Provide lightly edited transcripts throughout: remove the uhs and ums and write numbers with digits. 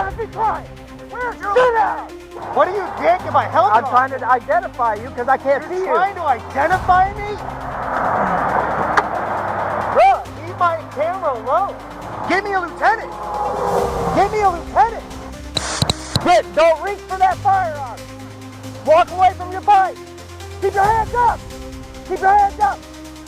down and be quiet. Where's your... Sit down. What are you yanking my helmet I'm trying to identify you because I can't see you. You're trying to identify me? Bro, leave my camera alone. Give me a lieutenant. Give me a lieutenant. Kid, don't reach for that firearm. Walk away from your bike. Keep your hands up. Keep your hands up.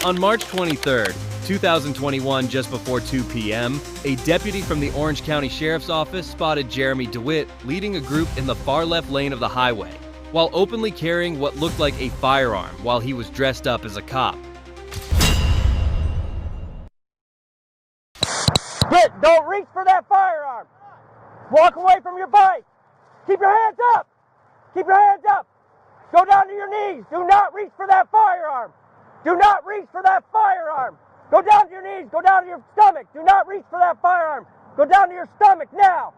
On March 23rd, 2021, just before 2 p.m., a deputy from the Orange County Sheriff's Office spotted Jeremy DeWitt leading a group in the far left lane of the highway, while openly carrying what looked like a firearm while he was dressed up as a cop. Kid, don't reach for that firearm. Walk away from your bike. Keep your hands up. Keep your hands up. Go down to your knees. Do not reach for that firearm. Do not reach for that firearm. Go down to your knees. Go down to your stomach. Do not reach for that firearm. Go down to your stomach now.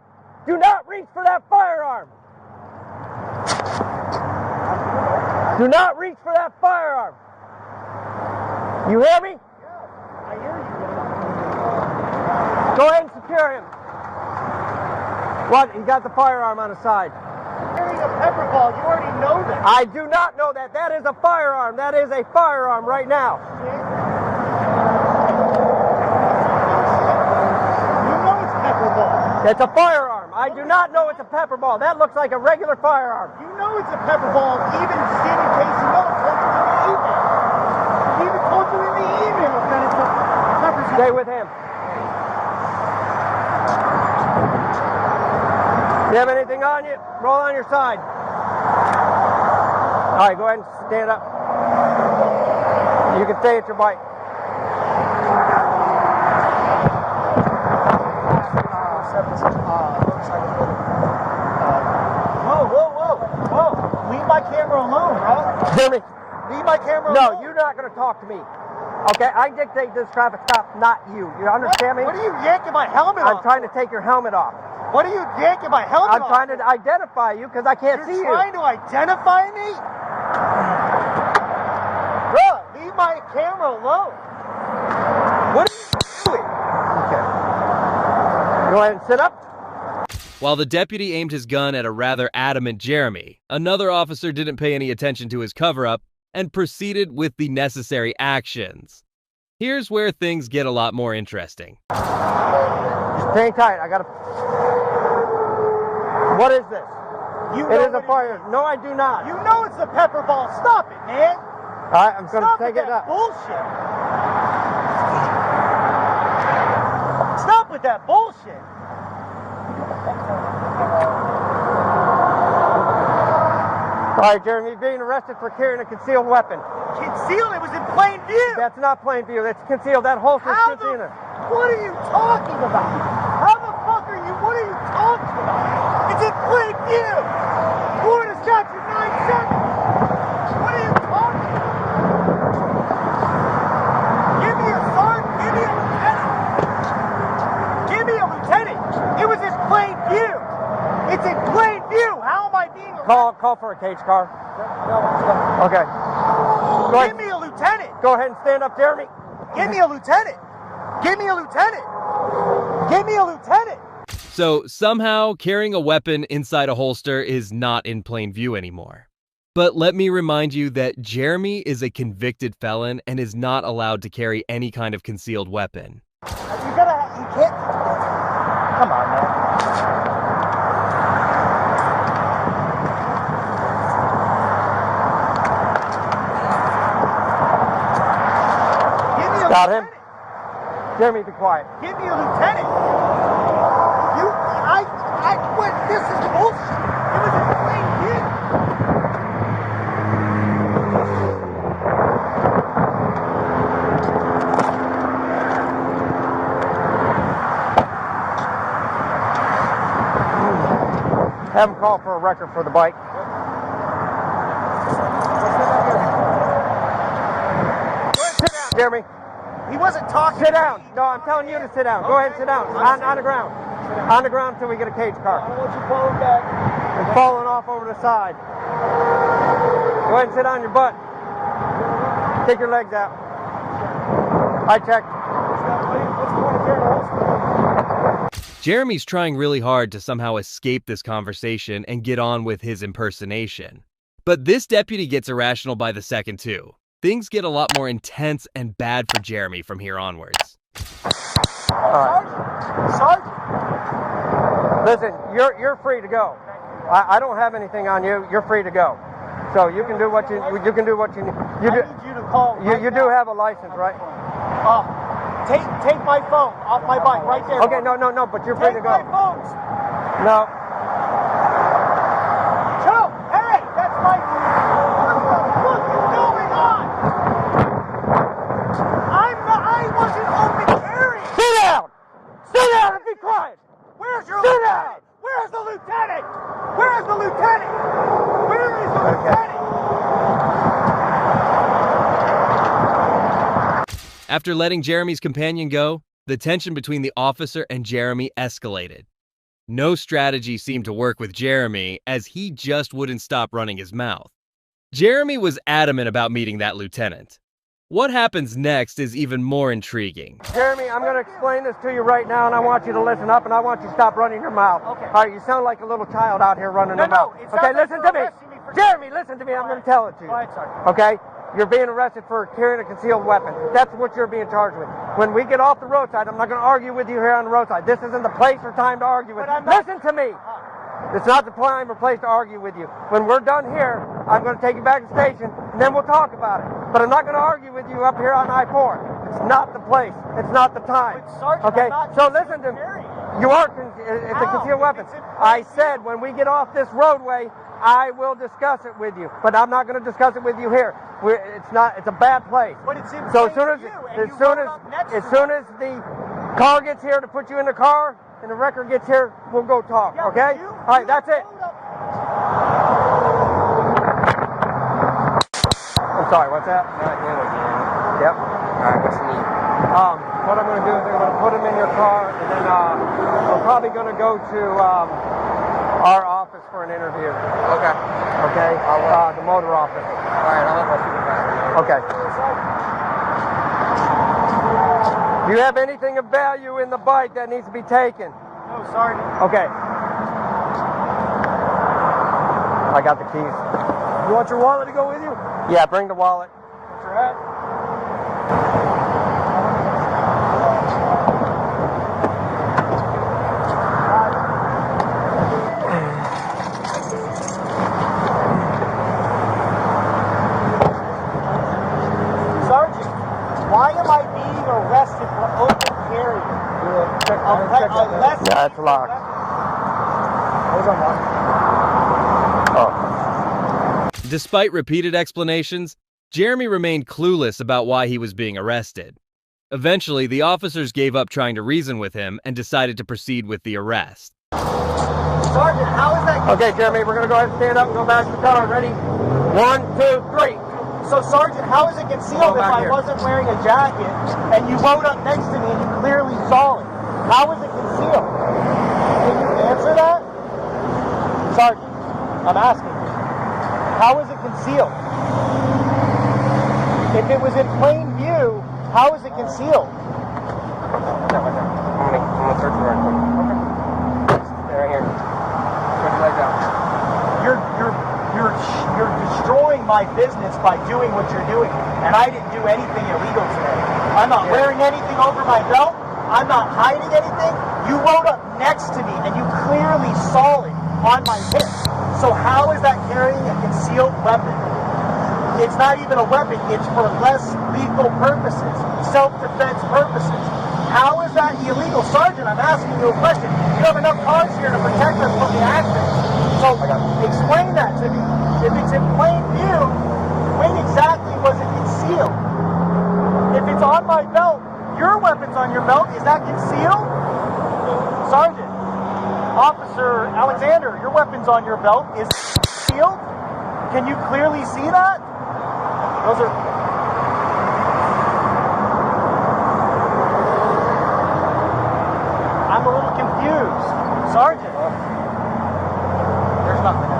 Do not reach for that firearm. Do not reach for that firearm. You hear me? I hear you. Go ahead and secure him. What? He got the firearm on his side. Carrying a pepper ball. You already know that. I do not know that. That is a firearm. That is a firearm right now. You know it's a pepper ball. It's a firearm. I do not know it's a pepper ball. That looks like a regular firearm. You know it's a pepper ball, even in case you know. It told you in the email. He even told you in the email that it's a pepper ball. Stay with him. Do you have anything on you? Roll on your side. All right, go ahead and stand up. You can stay at your bike. Whoa. Leave my camera alone, bro. Hear me? Leave my camera alone. No, you're not going to talk to me. Okay, I dictate this traffic stop, not you. You understand me? What are you yanking my helmet off? I'm trying to take your helmet off. What are you yanking my helmet off? I'm trying to identify you because I can't see you. You're trying to identify me? Bro, leave my camera alone. What are you doing? Okay. Go ahead and sit up. While the deputy aimed his gun at a rather adamant Jeremy, another officer didn't pay any attention to his cover-up and proceeded with the necessary actions. Here's where things get a lot more interesting. Stay tight. I got to... What is this? It is a fire. No, I do not. You know it's a pepper ball. Stop it, man. All right, I'm going to take it up. Bullshit. Stop with that bullshit. All right, Jeremy, you're being arrested for carrying a concealed weapon. Concealed? It was in plain view. That's not plain view. That's concealed. That holster's concealed. What are you talking about? How the fuck are you? What are you talking about? It's in plain view. You would have shot you 9 seconds. What are you talking about? Give me a sergeant. Give me a lieutenant. Give me a lieutenant. It was in plain view. It's in plain view. How am I being arrested? Call for a cage car. Okay. Give me a lieutenant. Go ahead and stand up, Jeremy. Give me a lieutenant. Give me a lieutenant. Give me a lieutenant. So somehow carrying a weapon inside a holster is not in plain view anymore. But let me remind you that Jeremy is a convicted felon and is not allowed to carry any kind of concealed weapon. You can't. Come on, man. Got him. Jeremy, be quiet. Give me a lieutenant. This is bullshit. It was in plain view. Have him call for a record for the bike. Sit down, Jeremy. He wasn't talking. Sit down. No, I'm telling you to sit down. Go ahead and sit down. On the ground. On the ground until we get a cage car. I don't want you falling back. It's falling off over the side. Go ahead and sit on your butt. Take your legs out. I checked. Jeremy's trying really hard to somehow escape this conversation and get on with his impersonation. But this deputy gets irrational by the second too. Things get a lot more intense and bad for Jeremy from here onwards. Sergeant! Listen, you're free to go. I don't have anything on you. You're free to go. So you can do what you can do what you need. I need you to call. You do have a license, right? Take my phone off my bike right there. Okay, no, but you're free to go. Take my phones. No. Joe, hey, that's my. What the fuck is going on? I wasn't open carrying. Sit down. Sit down and be quiet. Where's your Sit lieutenant? down. Where's the lieutenant? Where's the lieutenant? Where is the lieutenant? After letting Jeremy's companion go, the tension between the officer and Jeremy escalated. No strategy seemed to work with Jeremy, as he just wouldn't stop running his mouth. Jeremy was adamant about meeting that lieutenant. What happens next is even more intriguing. Jeremy, I'm going to explain this to you right now, and I want you to listen up, and I want you to stop running your mouth. Okay. All right, you sound like a little child out here running your mouth. it's Okay, not like listen you're to me. arresting me for- Jeremy, listen to me. I'm going to tell it to you. Go ahead, Sergeant. Okay? You're being arrested for carrying a concealed weapon. That's what you're being charged with. When we get off the roadside, I'm not going to argue with you here on the roadside. This isn't the place or time to argue with you. Listen to me. It's not the time or place to argue with you. When we're done here, I'm going to take you back to the station, and then we'll talk about it. But I'm not going to argue with you up here on I-4. It's not the place. It's not the time. But, Sergeant, okay? I'm not So listen to me. You are. It's a concealed weapon. I said when we get off this roadway, I will discuss it with you. But I'm not going to discuss it with you here. It's not. It's a bad place. But it's in So plain view, and you rode up next to as soon as the car gets here to put you in the car, and the record gets here, we'll go talk. Yeah, okay? but All right. That's it. I'm sorry. What's that? Yep. All right, what's the need? What I'm going to do is I'm going to put him in your car, and then we're probably going to go to our office for an interview. Okay. Okay? The motor office. All right, I'll let my supervisor know. Okay. Do you have anything of value in the bike that needs to be taken? No, Sergeant. Okay. I got the keys. You want your wallet to go with you? Yeah, bring the wallet. What's your hat? Sergeant, why am I being arrested for open carry? Yeah, it's locked. Those are locked. Oh. Despite repeated explanations, Jeremy remained clueless about why he was being arrested. Eventually, the officers gave up trying to reason with him and decided to proceed with the arrest. Sergeant, how is that? Okay, Jeremy, we're going to go ahead and stand up and go back to the car. Ready? 1, 2, 3. So, Sergeant, how is it concealed if back I here. wasn't wearing a jacket and you rode up next to me and you clearly saw it? How is it concealed? Can you answer that? Sergeant, I'm asking you. How is it concealed? If it was in plain view, how is it concealed? I'm gonna search for it. Okay. Stay right here. Put your legs out. You're destroying my business by doing what you're doing, and I didn't do anything illegal today. I'm not wearing anything over my belt. I'm not hiding anything. You rode up next to me, and you clearly saw it on my hip. So how is that carrying a concealed weapon? It's not even a weapon. It's for less lethal purposes, self-defense purposes. How is that illegal? Sergeant, I'm asking you a question. You have enough cars here to protect us from the accident. So explain that to me. If it's in plain view, when exactly was it concealed? If it's on my belt, your weapon's on your belt, is that concealed? Sergeant, Officer Alexander, your weapon's on your belt, is it concealed? Can you clearly see that? Those are... I'm a little confused. Sergeant. There's nothing.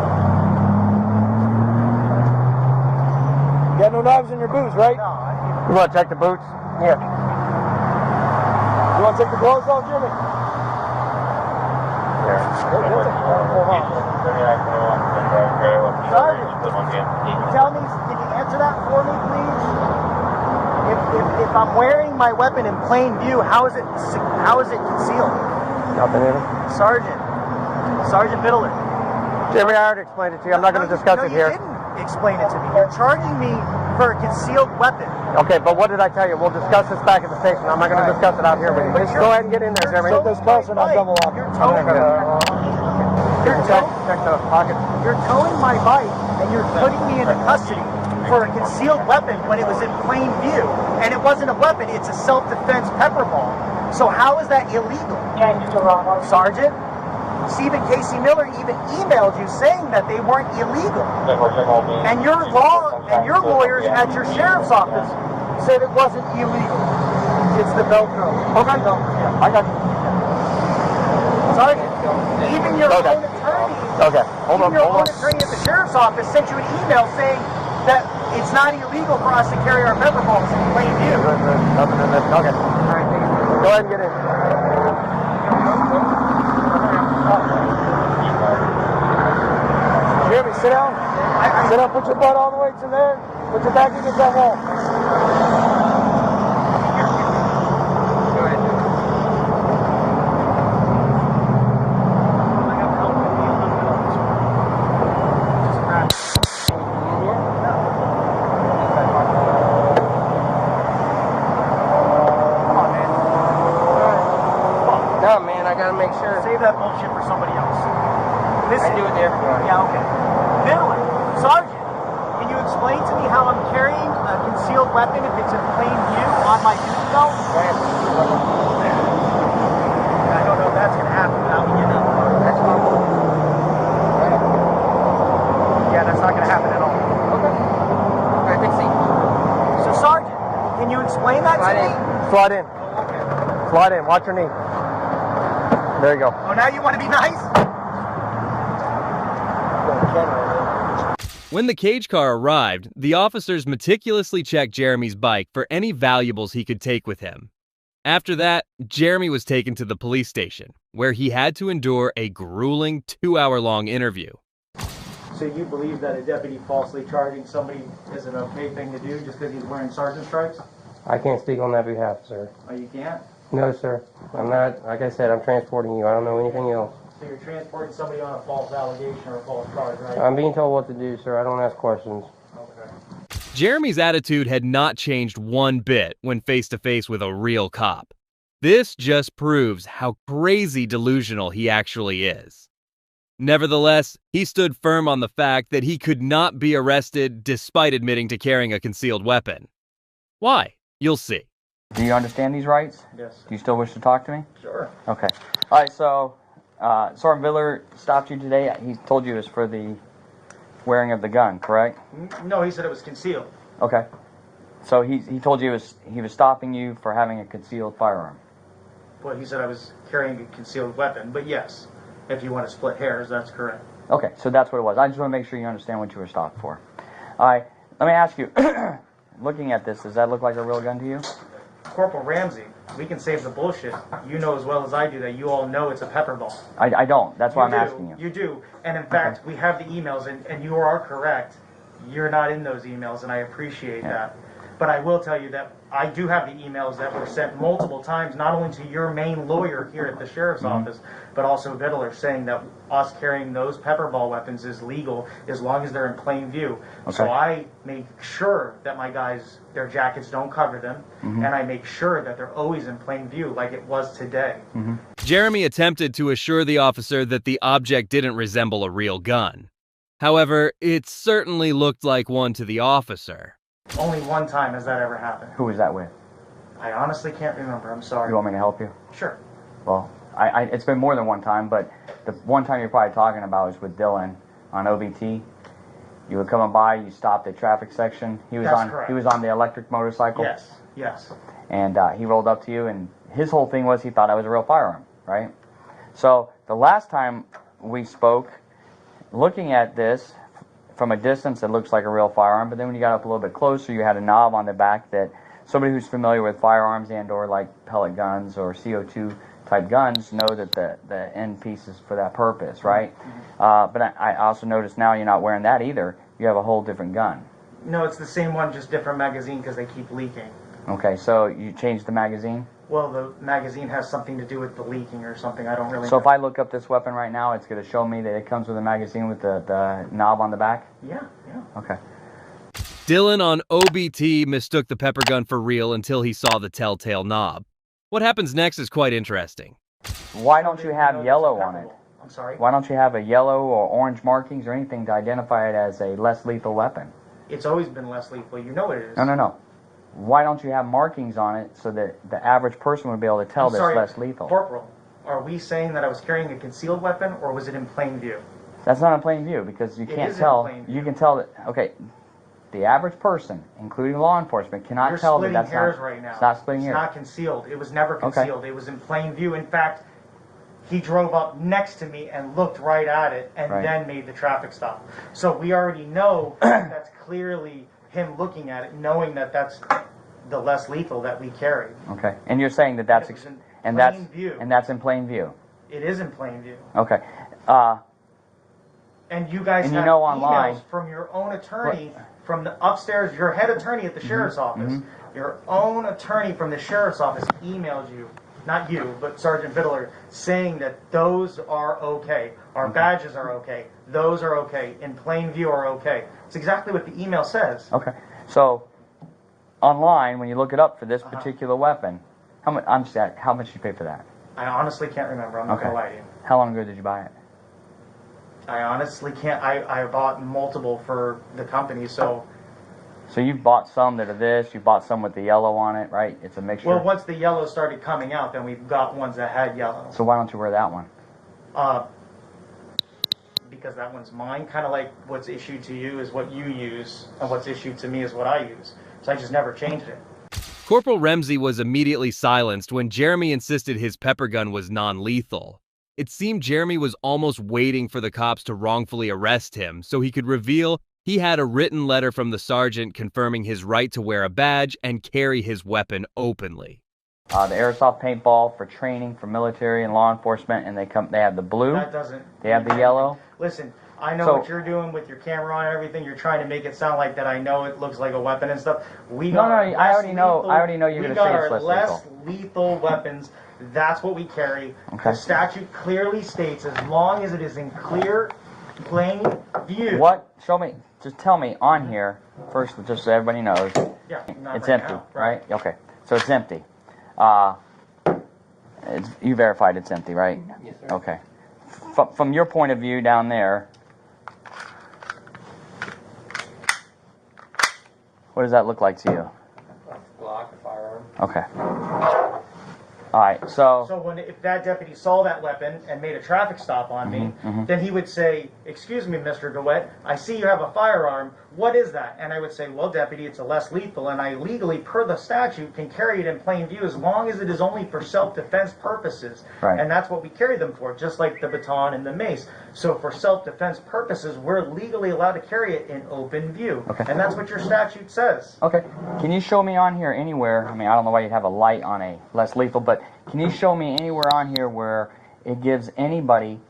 You got no knives in your boots, right? No, You want to check the boots? Here. You want to take the gloves off, Jimmy? Sergeant, can you answer that for me, please? If I'm wearing my weapon in plain view, how is it concealed? Nothing in it. Sergeant Biddler. Jimmy, I already explained it to you. I'm not going to discuss it here. You didn't explain it to me. You're charging me for a concealed weapon. Okay, but what did I tell you? We'll discuss this back at the station. I'm not going to discuss it out here with you. Just go ahead and get in there, Jeremy. Get this closer and I'll double up. Check the pocket. You're towing my bike and you're putting me into custody for a concealed weapon when it was in plain view. And it wasn't a weapon, it's a self-defense pepper ball. So how is that illegal? Sergeant, Stephen Casey Miller even emailed you saying that they weren't illegal. And your lawyers at your sheriff's office said it wasn't illegal. It's the Velcro. Okay. Yeah, I got you. Sergeant, even your own attorney, Hold on. attorney at the sheriff's office sent you an email saying that it's not illegal for us to carry our pepper balls in plain view. Nothing in this. Okay. All right, go ahead and get in. Jeremy, sit down. Sit down, put your butt all the way to there. Put your back against that wall. No, man, I gotta make sure. Save that bullshit for somebody else. I do it to everybody. Yeah, okay. Biddler, Sergeant, can you explain to me how I'm carrying a concealed weapon if it's in plain view on my duty belt? I don't know if that's going to happen without me getting up. That's fine. Yeah, that's not going to happen at all. Okay. All right, big seat. So, Sergeant, can you explain that to me? Slide in. Slide in. Watch your knee. There you go. Oh, now you want to be nice? When the cage car arrived, the officers meticulously checked Jeremy's bike for any valuables he could take with him. After that, Jeremy was taken to the police station, where he had to endure a grueling 2-hour-long interview. So you believe that a deputy falsely charging somebody is an okay thing to do just because he's wearing sergeant stripes? I can't speak on that behalf, sir. Oh, you can't? No, sir. I'm not, like I said, I'm transporting you. I don't know anything else. So you're transporting somebody on a false allegation or a false charge, right? I'm being told what to do, sir. I don't ask questions. Okay. Jeremy's attitude had not changed one bit when face to face with a real cop. This just proves how crazy delusional he actually is. Nevertheless, he stood firm on the fact that he could not be arrested despite admitting to carrying a concealed weapon. Why? You'll see. Do you understand these rights? Yes. Do you still wish to talk to me? Sure. Okay. All right, so Sergeant Viller stopped you today. He told you it was for the wearing of the gun, correct? No, he said it was concealed. Okay. So he told you he was stopping you for having a concealed firearm. Well, he said I was carrying a concealed weapon, but yes, if you want to split hairs, that's correct. Okay, so that's what it was. I just want to make sure you understand what you were stopped for. All right, let me ask you, looking at this, does that look like a real gun to you? Corporal Ramsey, we can save the bullshit. You know as well as I do that you all know it's a pepper ball. I don't. That's why I'm asking you. You do. And in fact, we have the emails, and you are correct. You're not in those emails, and I appreciate that. But I will tell you that I do have the emails that were sent multiple times, not only to your main lawyer here at the sheriff's office, but also Vittler, saying that us carrying those pepper ball weapons is legal as long as they're in plain view. Okay. So I make sure that my guys, their jackets don't cover them, and I make sure that they're always in plain view like it was today. Jeremy attempted to assure the officer that the object didn't resemble a real gun. However, it certainly looked like one to the officer. Only one time has that ever happened. Who was that with? I honestly can't remember. I'm sorry. You want me to help you? Sure. Well, it's been more than one time, but the one time you're probably talking about was with Dylan on OBT. You were coming by, you stopped at traffic section. That's correct. He was on the electric motorcycle. Yes. And he rolled up to you, and his whole thing was he thought it was a real firearm, right? So the last time we spoke, looking at this from a distance, it looks like a real firearm, but then when you got up a little bit closer, you had a knob on the back that somebody who's familiar with firearms and or like pellet guns or CO2 type guns know that the end piece is for that purpose, right? But I also notice now you're not wearing that either. You have a whole different gun. No, it's the same one, just different magazine because they keep leaking. Okay, so you changed the magazine? Well, the magazine has something to do with the leaking or something. I don't really So know. if I look up this weapon right now, it's going to show me that it comes with a magazine with the knob on the back? Yeah. Okay. Dylan on OBT mistook the pepper gun for real until he saw the telltale knob. What happens next is quite interesting. Why don't you have yellow on it? I'm sorry? Why don't you have a yellow or orange markings or anything to identify it as a less lethal weapon? It's always been less lethal. You know what it is. No. Why don't you have markings on it so that the average person would be able to tell that it's less lethal? Corporal, are we saying that I was carrying a concealed weapon, or was it in plain view? That's not in plain view because you can't tell. You can tell that. Okay, the average person, including law enforcement, cannot tell that that's hairs right now. It's not splitting hairs. It's not concealed. It was never concealed. It was in plain view. In fact, he drove up next to me and looked right at it and then made the traffic stop. So we already know that's clearly him looking at it, knowing that that's the less lethal that we carry. Okay, and you're saying that that's in plain view. And that's in plain view. It is in plain view. Okay. And you guys have online, emails from your own attorney, from the upstairs, your head attorney at the sheriff's office. Your own attorney from the sheriff's office emailed you, not you, but Sergeant Biddler, saying that those are okay. Our badges are okay. Those are okay. In plain view are okay. It's exactly what the email says. Okay. So, online, when you look it up for this particular weapon, how much? How much did you pay for that? I honestly can't remember. I'm not going to lie to you. How long ago did you buy it? I honestly can't. I bought multiple for the company, so... So you bought some that are this, you bought some with the yellow on it, right? It's a mixture. Well, once the yellow started coming out, then we've got ones that had yellow. So why don't you wear that one? Because that one's mine. Kind of like what's issued to you is what you use, and what's issued to me is what I use. So I just never changed it. Corporal Ramsey was immediately silenced when Jeremy insisted his pepper gun was non-lethal. It seemed Jeremy was almost waiting for the cops to wrongfully arrest him so he could reveal he had a written letter from the sergeant confirming his right to wear a badge and carry his weapon openly. The airsoft paintball for training for military and law enforcement, and they have the blue. That doesn't. They have the yellow. Listen, I know what you're doing with your camera on and everything. You're trying to make it sound like that I know it looks like a weapon and stuff. I already know you're going to say it's less lethal weapons. That's what we carry. Okay. The statute clearly states as long as it is in clear, plain view. What? Show me. Just tell me on here first, just so everybody knows. Yeah. It's empty, right? Okay. So it's empty. You verified it's empty, right? Yes, sir. Okay. From your point of view down there, what does that look like to you? A Glock, a firearm. Okay. All right. So if that deputy saw that weapon and made a traffic stop on me, then he would say, "Excuse me, Mr. DeWitt, I see you have a firearm. What is that?" And I would say, "Well, deputy, it's a less lethal, and I legally, per the statute, can carry it in plain view as long as it is only for self-defense purposes." Right. And that's what we carry them for, just like the baton and the mace. So for self-defense purposes, we're legally allowed to carry it in open view. Okay. And that's what your statute says. Okay. Can you show me on here anywhere? I mean, I don't know why you'd have a light on a less lethal, but can you show me anywhere on here where it gives anybody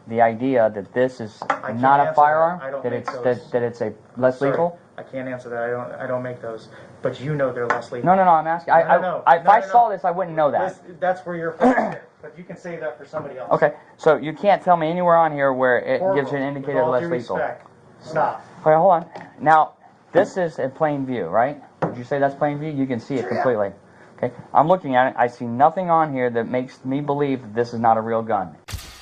the idea that this is not a firearm? That it's a less lethal? I can't answer that. I don't make those. But you know they're less lethal. No, I'm asking. If I saw this, I wouldn't know that. That's where you're focused. But you can say that for somebody else. Okay. So you can't tell me anywhere on here where it gives you an indicator of less lethal. Respect. Stop. Okay, hold on. Now, this is in plain view, right? Would you say that's plain view? You can see it completely. Okay. I'm looking at it. I see nothing on here that makes me believe that this is not a real gun.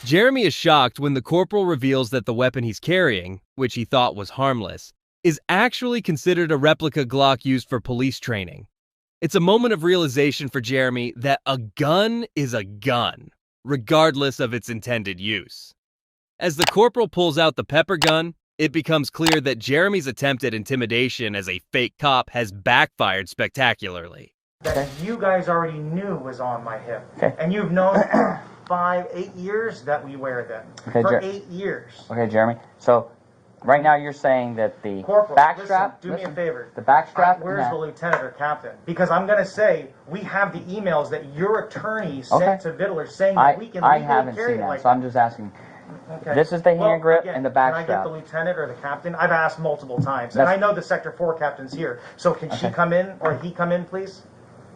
Jeremy is shocked when the corporal reveals that the weapon he's carrying, which he thought was harmless, is actually considered a replica Glock used for police training. It's a moment of realization for Jeremy that a gun is a gun, regardless of its intended use. As the corporal pulls out the pepper gun, it becomes clear that Jeremy's attempt at intimidation as a fake cop has backfired spectacularly. That you guys already knew was on my hip. Okay. And you've known for 8 years that we wear them. Okay, for 8 years. Okay, Jeremy. So Right now, you're saying that the Corporal, backstrap. listen, do me a favor. The backstrap. Where's the lieutenant or captain? Because I'm going to say we have the emails that your attorney sent to Vittler saying that we can I legally haven't carry seen it that, like so I'm just asking. Okay. This is the hand grip again, and the Can I backstrap. get the lieutenant or the captain? I've asked multiple times, and I know the Sector 4 captain's here. So can she come in or he come in, please?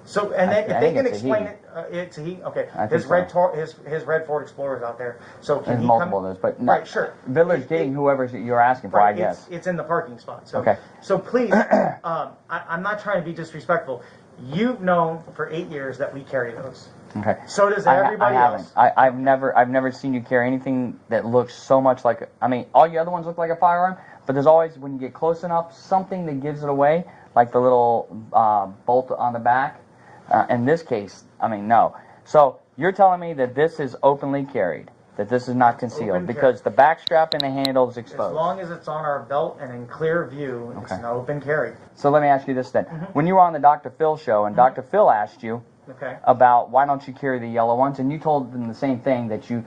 So and then, if they can explain it's a he. Okay, his red Ford Explorer's out there. So can There's he multiple come? of those, but right, sure. Vittler's getting whoever you're asking for, I guess. It's in the parking spot. So okay. So please, I'm not trying to be disrespectful. You've known for 8 years that we carry those. Okay. So does everybody else. I've never seen you carry anything that looks so much like. I mean, all your other ones look like a firearm, but there's always, when you get close enough, something that gives it away, like the little bolt on the back. In this case, I mean, no. So you're telling me that this is openly carried, that this is not concealed, because the back strap and the handle is exposed. As long as it's on our belt and in clear view, it's an open carry. So let me ask you this then. When you were on the Dr. Phil show and Dr. Phil asked you about why don't you carry the yellow ones, and you told them the same thing, that you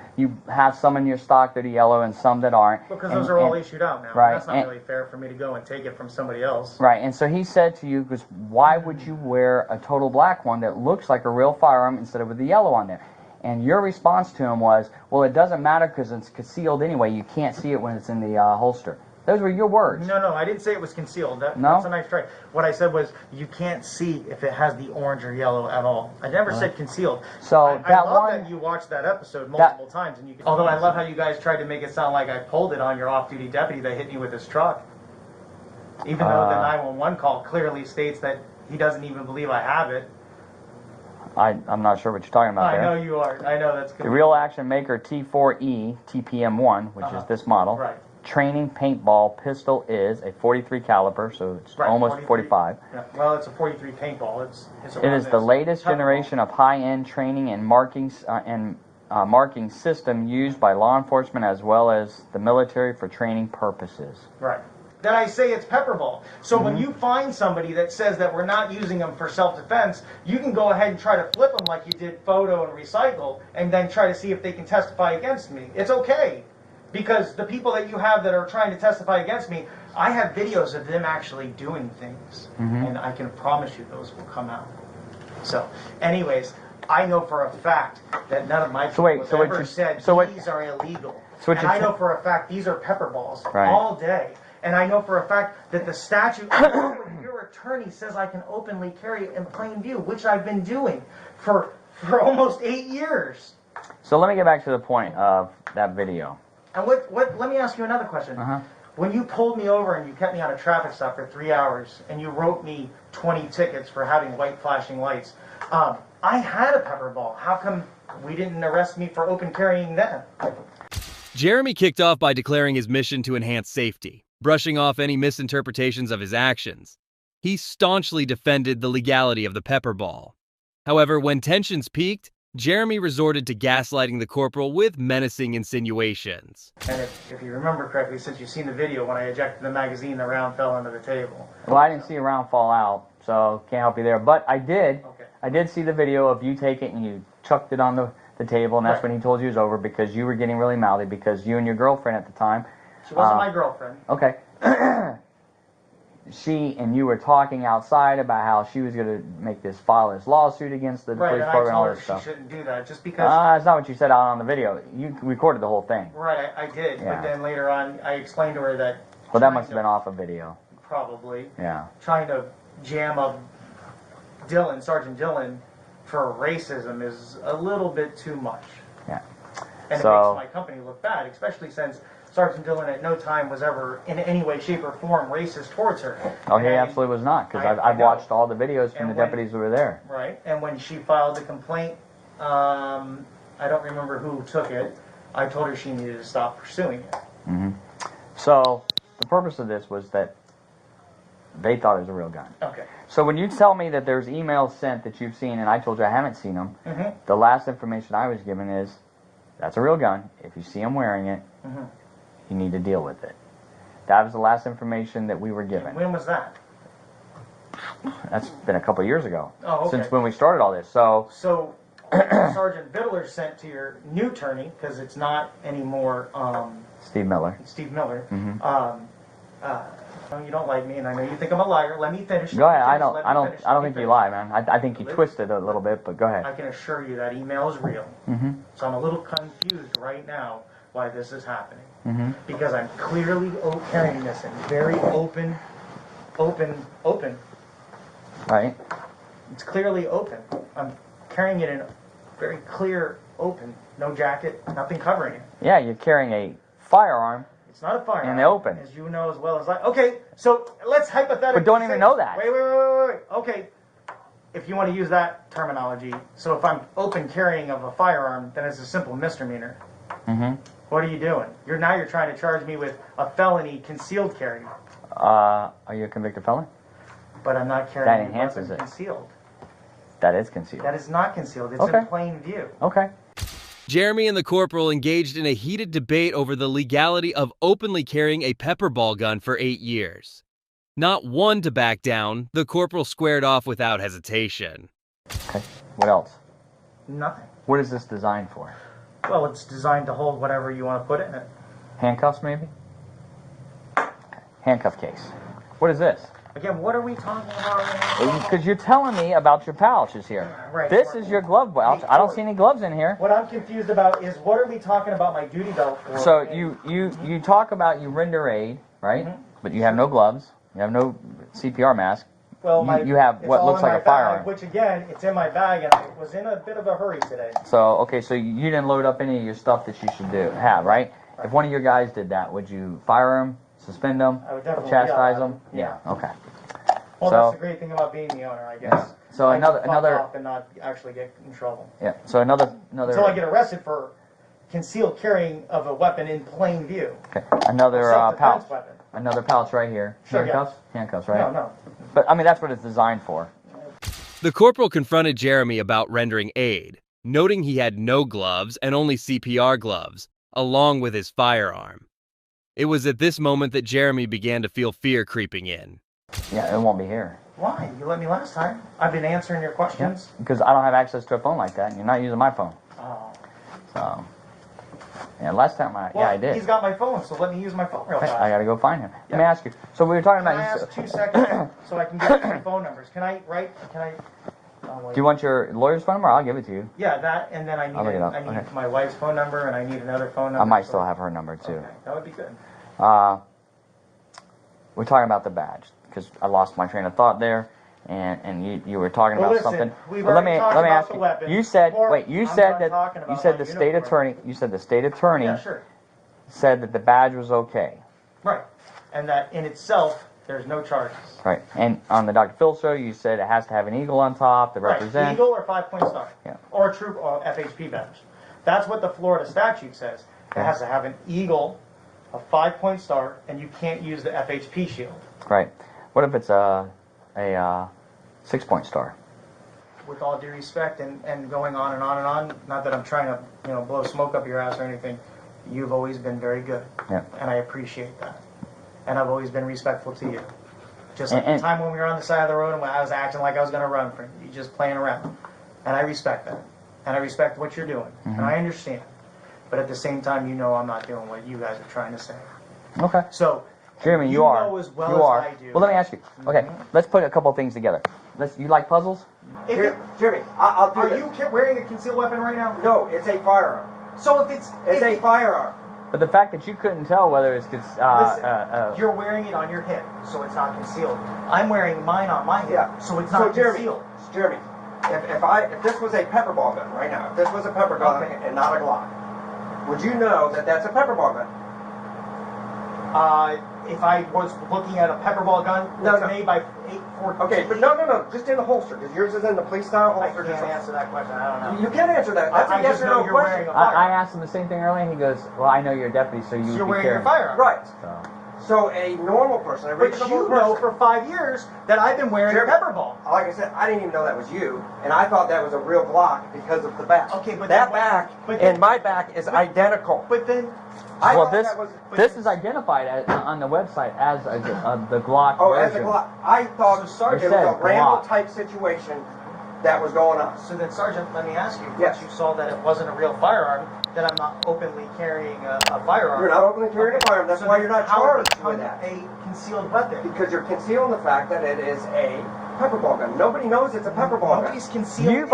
have some in your stock that are yellow and some that aren't. Because those are all issued out now. Right. That's not really fair for me to go and take it from somebody else. Right, and so he said to you, because why would you wear a total black one that looks like a real firearm instead of with the yellow on there? And your response to him was, well, it doesn't matter because it's concealed anyway. You can't see it when it's in the holster. Those were your words. No, I didn't say it was concealed. That's a nice try. What I said was, you can't see if it has the orange or yellow at all. I never said concealed. So I love that you watched that episode multiple times. And although I love how you guys tried to make it sound like I pulled it on your off-duty deputy that hit me with his truck. Even though the 911 call clearly states that he doesn't even believe I have it. I'm not sure what you're talking about there. I know you are. I know that's good. The Real Action Maker T4E TPM1, which is this model. Right. Training paintball pistol is a 43 caliber, so it's almost 45. Yeah. Well, it's a 43 paintball. It is the latest generation of high-end training and marking system used by law enforcement as well as the military for training purposes. Right. Then I say it's pepperball. So when you find somebody that says that we're not using them for self-defense, you can go ahead and try to flip them like you did photo and recycle, and then try to see if they can testify against me. It's okay. Because the people that you have that are trying to testify against me, I have videos of them actually doing things. And I can promise you those will come out. So, anyways, I know for a fact that none of my people have ever said these are illegal. And I know for a fact these are pepper balls all day. And I know for a fact that the statute, your attorney says I can openly carry it in plain view, which I've been doing for almost 8 years. So let me get back to the point of that video. And let me ask you another question. When you pulled me over and you kept me on a traffic stop for 3 hours and you wrote me 20 tickets for having white flashing lights, I had a pepper ball. How come we didn't arrest me for open carrying then? Jeremy kicked off by declaring his mission to enhance safety, brushing off any misinterpretations of his actions. He staunchly defended the legality of the pepper ball. However, when tensions peaked, Jeremy resorted to gaslighting the corporal with menacing insinuations. And if you remember correctly, since you've seen the video, when I ejected the magazine, the round fell under the table. Well, I didn't see a round fall out, so can't help you there. But I did. I did see the video of you take it and you chucked it on the table, and that's when he told you it was over because you were getting really mouthy because you and your girlfriend at the time. She wasn't my girlfriend. Okay. She and you were talking outside about how she was going to make this lawsuit against the police department and all this stuff. She shouldn't do that just because. That's not what you said out on the video. You recorded the whole thing. Right, I did. Yeah. But then later on, I explained to her that. Well, that must have been off of video. Probably. Yeah. Trying to jam up Sergeant Dillon for racism is a little bit too much. Yeah. And it makes my company look bad, especially since Sergeant Dillon at no time was ever in any way, shape, or form racist towards her. Oh, he absolutely was not, because I've watched all the videos from the deputies who were there. Right, and when she filed the complaint, I don't remember who took it, I told her she needed to stop pursuing it. So, the purpose of this was that they thought it was a real gun. Okay. So when you tell me that there's emails sent that you've seen, and I told you I haven't seen them, the last information I was given is, that's a real gun. If you see him wearing it, you need to deal with it. That was the last information that we were given. And when was that? That's been a couple of years ago. Oh, okay. Since when we started all this. So Sergeant Vittler sent to your new attorney, because it's not anymore Steve Miller. You don't like me, and I know you think I'm a liar. Let me finish. Go ahead. I don't Let me think you finish. lie, man. I think you twisted a little bit, but go ahead. I can assure you that email is real. Mm-hmm. So I'm a little confused right now why this is happening. Mm-hmm. Because I'm clearly carrying this in very open. Right. It's clearly open. I'm carrying it in very clear open. No jacket, nothing covering it. Yeah, you're carrying a firearm. It's not a firearm. In the open. As you know as well as I. Okay, so let's hypothetically. But don't even know that. Wait. Okay. If you want to use that terminology, so if I'm open carrying of a firearm, then it's a simple misdemeanor. Mm-hmm. What are you doing? You're trying to charge me with a felony concealed carry. Are you a convicted felon? But I'm not carrying That a enhances weapon it. concealed. That is concealed. That is not concealed. It's Okay. in plain view. Okay. Jeremy and the corporal engaged in a heated debate over the legality of openly carrying a pepper ball gun for 8 years. Not one to back down, the corporal squared off without hesitation. Okay. What else? Nothing. What is this designed for? Well, it's designed to hold whatever you want to put in it. Handcuffs, maybe? Handcuff case. What is this? Again, what are we talking about? Because you're telling me about your pouches here. Right. This is your glove pouch. I don't see any gloves in here. What I'm confused about is what are we talking about my duty belt for? So you talk about you render aid, right? Mm-hmm. But you have no gloves. You have no CPR mask. Well, you have it's what all looks in like my a firearm. bag, which again, it's in my bag, and I was in a bit of a hurry today. So okay, so you didn't load up any of your stuff that you should have, right? If one of your guys did that, would you fire him, suspend him, I would definitely chastise yell at him? him. Yeah. Okay. Well, So- that's the great thing about being the owner, I guess. So I can fuck another off and not actually get in trouble. Yeah. So another. Until I get arrested for concealed carrying of a weapon in plain view. Okay. Another Self-defense pouch. weapon. Another pouch right here. Sure, yeah. Handcuffs. Handcuffs, right? No. But I mean, that's what it's designed for. The corporal confronted Jeremy about rendering aid, noting he had no gloves and only CPR gloves, along with his firearm. It was at this moment that Jeremy began to feel fear creeping in. Yeah, it won't be here. Why? You let me last time. I've been answering your questions. Because I don't have access to a phone like that. And you're not using my phone. Oh. So. Yeah, last time I did. He's got my phone, so let me use my phone real Okay, fast. I gotta go find him. Let me ask you. So we were talking Can about. I ask 2 seconds so I can get some phone numbers? Can I? Do you want your lawyer's phone number? I'll give it to you. Yeah, that, and then I I'll look it up. need Okay. my wife's phone number, and I need another phone number. I might still have her number too. Okay, that would be good. We're talking about the badge because I lost my train of thought there, and you were talking Well, about listen, something. we've Well, let me already talked let me about ask the you. weapon. You said Or wait. You I'm said done that talking you about said my the state uniform. attorney. You said the state attorney Yeah, sure. said that the badge was okay. Right, and that in itself, there's no charges. Right. And on the Dr. Phil show, you said it has to have an eagle on top to represent. Right, Eagle or 5-point star. Yeah. Or a troop or FHP badge. That's what the Florida statute says. It has to have an eagle, a 5-point star, and you can't use the FHP shield. Right. What if it's a 6-point star? With all due respect, and going on and on and on, not that I'm trying to blow smoke up your ass or anything, you've always been very good. Yeah. And I appreciate that. And I've always been respectful to you. Just like And- the time when we were on the side of the road and when I was acting like I was going to run from you, just playing around. And I respect that. And I respect what you're doing. Mm-hmm. And I understand. But at the same time, I'm not doing what you guys are trying to say. Okay. So, Jeremy, you are. know as well you as are. I do. Well, let me ask you. Okay, let's put a couple things together. You like puzzles? Jimmy, I'll do are this. you wearing a concealed weapon right now? No, it's a firearm. So if it's It's a firearm. But the fact that you couldn't tell whether it's Listen, you're wearing it on your hip, so it's not concealed. I'm wearing mine on my hip, Yeah. so it's not concealed. Jeremy, if this was a pepper ball gun right now, if this was a pepper gun Okay. and not a Glock, would you know that that's a pepper ball gun? If I was looking at a pepper ball gun that's No. made by 842. Okay, but no, just in the holster, because yours is in the police style I holster. can't answer that question. I don't know. You can answer that. That's I a yes just or know no you're question. wearing a I firearm. asked him the same thing earlier, and he goes, "Well, I know you're a deputy, so you So would you're be wearing your carrying." firearm. Right. So, So a normal person, a But reasonable you person. know for 5 years that I've been wearing a Jeremy, pepper ball. Like I said, I didn't even know that was you, and I thought that was a real Glock because of the back. Okay, but that then- back but and then- my back is identical. But then, I well, thought this that was. this is identified on the website as the Glock Oh, version. as a Glock. I thought So, Sergeant, it was it a said Randall Glock. type situation that was going on. so then, Sergeant, let me ask you. Yes. Once you saw that it wasn't a real firearm, that I'm not openly carrying a firearm. You're not openly carrying a firearm. That's why you're not charged How with would that. a concealed weapon? Because you're concealing the fact that it is a pepper ball gun. Nobody knows it's a pepper ball gun. Nobody's concealing. You've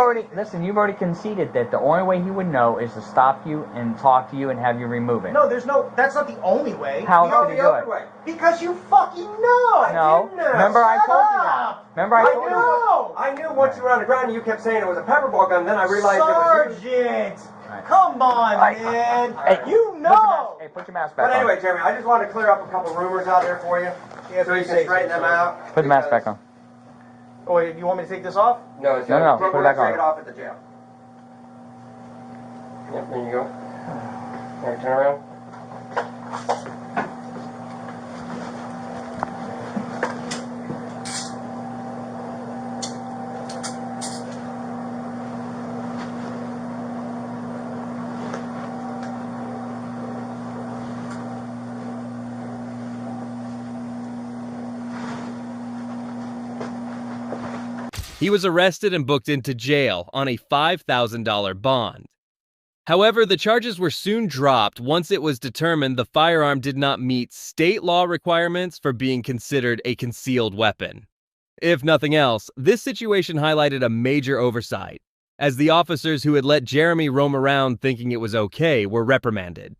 already conceded that the only way he would know is to stop you and talk to you and have you remove it. No, that's not the only way. How You know could he the do other it? way. Because you fucking know. No. didn't know. Remember I Shut told you that. up. Remember I told you that. know. I knew once you were on the ground and you kept saying it was a pepper ball gun, then I realized it was you. Sergeant, Right. come on, man. Hey, You know. Put your mask back But on. anyway, Jeremy, I just wanted to clear up a couple rumors out there for you, Yeah, so you please can say straighten so, them out. Put the mask because- back on. Oh, wait, you want me to take this off? No, it's No, we're put it gonna back on. take it off at the jail. Yep, there you go. All right, turn around. He was arrested and booked into jail on a $5,000 bond. However, the charges were soon dropped once it was determined the firearm did not meet state law requirements for being considered a concealed weapon. If nothing else, this situation highlighted a major oversight, as the officers who had let Jeremy roam around thinking it was okay were reprimanded.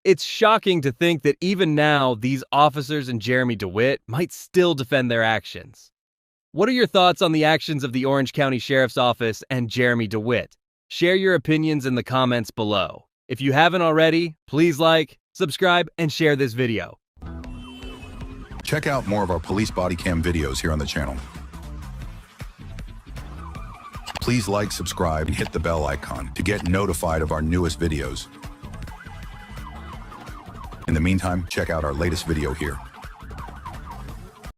It's shocking to think that even now, these officers and Jeremy DeWitt might still defend their actions. What are your thoughts on the actions of the Orange County Sheriff's Office and Jeremy DeWitt? Share your opinions in the comments below. If you haven't already, please like, subscribe, and share this video. Check out more of our police body cam videos here on the channel. Please like, subscribe, and hit the bell icon to get notified of our newest videos. In the meantime, check out our latest video here.